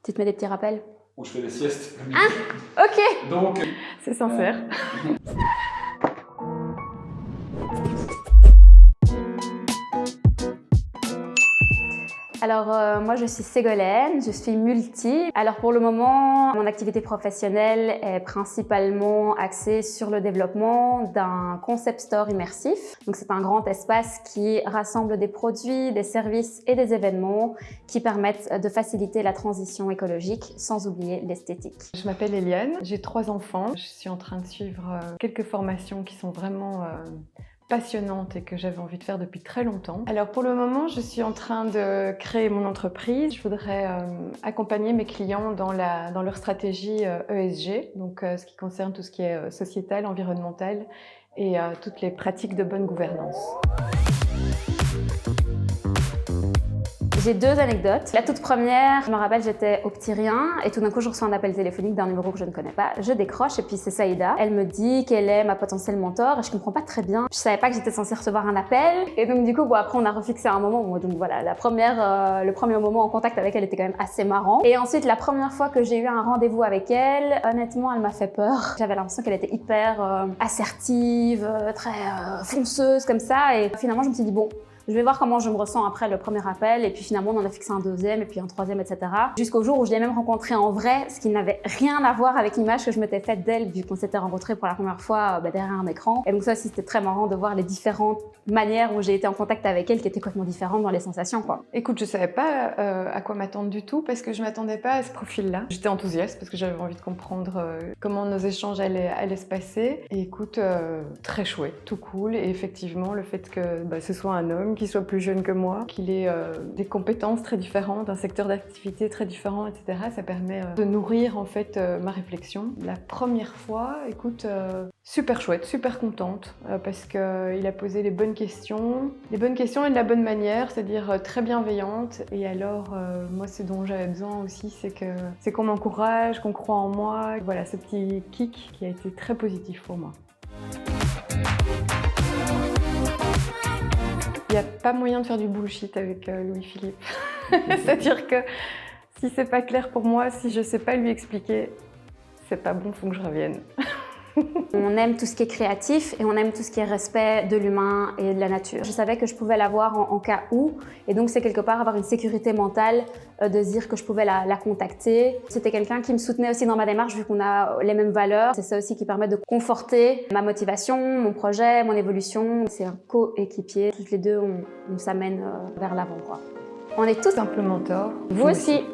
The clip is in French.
Tu te mets des petits rappels? Où je fais des siestes. Ah, ok. Donc, C'est sincère. Alors, moi, je suis Ségolène, je suis multi. Alors, pour le moment, mon activité professionnelle est principalement axée sur le développement d'un concept store immersif. Donc, c'est un grand espace qui rassemble des produits, des services et des événements qui permettent de faciliter la transition écologique sans oublier l'esthétique. Je m'appelle Eliane, j'ai 3 enfants. Je suis en train de suivre quelques formations qui sont vraiment passionnante et que j'avais envie de faire depuis très longtemps. Alors pour le moment, je suis en train de créer mon entreprise. Je voudrais accompagner mes clients dans leur stratégie ESG, donc ce qui concerne tout ce qui est sociétal, environnemental et toutes les pratiques de bonne gouvernance. J'ai 2 anecdotes. La toute première, je me rappelle, j'étais au petit rien et tout d'un coup, je reçois un appel téléphonique d'un numéro que je ne connais pas. Je décroche et puis c'est Saïda. Elle me dit qu'elle est ma potentielle mentor et je comprends pas très bien. Je savais pas que j'étais censée recevoir un appel et donc du coup, bon, après on a refixé un moment. Bon, donc voilà, le premier moment en contact avec elle était quand même assez marrant. Et ensuite, la première fois que j'ai eu un rendez-vous avec elle, honnêtement, elle m'a fait peur. J'avais l'impression qu'elle était hyper assertive, très fonceuse comme ça et finalement, je me suis dit bon, je vais voir comment je me ressens après le premier appel et puis finalement on en a fixé un deuxième et puis un troisième, etc. Jusqu'au jour où je l'ai même rencontrée en vrai, ce qui n'avait rien à voir avec l'image que je m'étais faite d'elle vu qu'on s'était rencontrés pour la première fois derrière un écran. Et donc ça aussi c'était très marrant de voir les différentes manières où j'ai été en contact avec elle qui étaient complètement différentes dans les sensations, quoi. Écoute, je savais pas à quoi m'attendre du tout parce que je m'attendais pas à ce profil-là. J'étais enthousiaste parce que j'avais envie de comprendre comment nos échanges allaient se passer. Et écoute, très chouette, tout cool. Et effectivement, le fait que ce soit un homme, qu'il soit plus jeune que moi, qu'il ait des compétences très différentes, un secteur d'activité très différent, etc. Ça permet de nourrir en fait ma réflexion. La première fois, écoute, super chouette, super contente parce qu'il a posé les bonnes questions et de la bonne manière, c'est-à-dire très bienveillante. Et alors, moi, ce dont j'avais besoin aussi, c'est qu'on m'encourage, qu'on croit en moi. Voilà, ce petit kick qui a été très positif pour moi. Il n'y a pas moyen de faire du bullshit avec Louis-Philippe. C'est-à-dire que si c'est pas clair pour moi, si je sais pas lui expliquer, c'est pas bon, faut que je revienne. On aime tout ce qui est créatif et on aime tout ce qui est respect de l'humain et de la nature. Je savais que je pouvais l'avoir en cas où et donc c'est quelque part avoir une sécurité mentale de se dire que je pouvais la contacter. C'était quelqu'un qui me soutenait aussi dans ma démarche vu qu'on a les mêmes valeurs. C'est ça aussi qui permet de conforter ma motivation, mon projet, mon évolution. C'est un coéquipier. Toutes les deux, on s'amène vers l'avant, quoi. On est tous Simple mentor. Vous aussi.